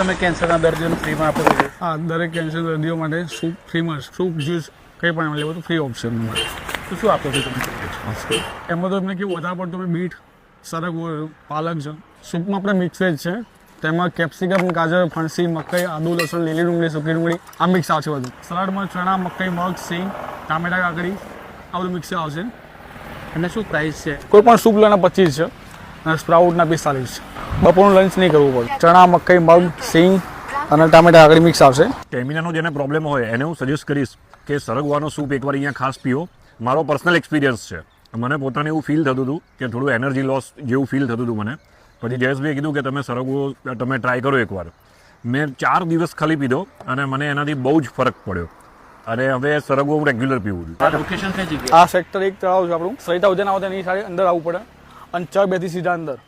તમે કેન્સરના દર્દીઓને ફ્રીમાં આપો છો? હા, દરેક કેન્સર દર્દીઓ માટે સૂપ ફ્રીમાં, સૂપ જ્યુસ કંઈ પણ અવેલેબલ ફ્રી ઓપ્શન મળે. તો શું આપો છો તમે? એમાં તો તમને કેવું વધારે પડતું બીટ, સરગવો, પાલક છે. સૂપમાં આપણે મિક્સ વેજ છે, તેમાં કેપ્સિકમ, ગાજર, ફણસી, મકાઈ, આદુ, લસણ, લીલી ડુંગળી, સૂકી ડુંગળી આ મિક્સ આવશે બધું. સલાડમાં ચણા, મકાઈ, મગ, સિંગ, ટામેટા, કાકડી આ બધું મિક્સ આવશે. અને શું પ્રાઇસ છે? કોઈ પણ સૂપ લેના 25 છે અને સ્પ્રાઉટના 45 છે. બપોરનું લંચ નહીં કરવું પડે. ચણા, મકાઈ, મગ, સિંગ અને ટામેટા કાકડી મિક્સ આવશે. સ્ટેમિનાનો જેને પ્રોબ્લેમ હોય એને હું સજેસ્ટ કરીશ કે સરગવાનો સૂપ એકવાર અહીંયા ખાસ પીઓ. મારો પર્સનલ એક્સપિરિયન્સ છે. મને પોતાને એવું ફીલ થતું હતું કે થોડું એનર્જી લોસ જેવું ફીલ થતું હતું મને. પછી જયેશભાઈએ કીધું કે તમે સરગવો તમે ટ્રાય કરો એકવાર. મેં 4 દિવસ ખાલી પીધો અને મને એનાથી બહુ જ ફરક પડ્યો. અને હવે સરગવો હું રેગ્યુલર પીવું છું. આ લોકેશન કઈ જગ્યાએ? આ સેક્ટર 1 તળાવ છે આપણું. સરિતા ઉદ્યાન આવે તેની સાઈડ અંદર આવવું પડે અને 4-2 થી સીધા અંદર.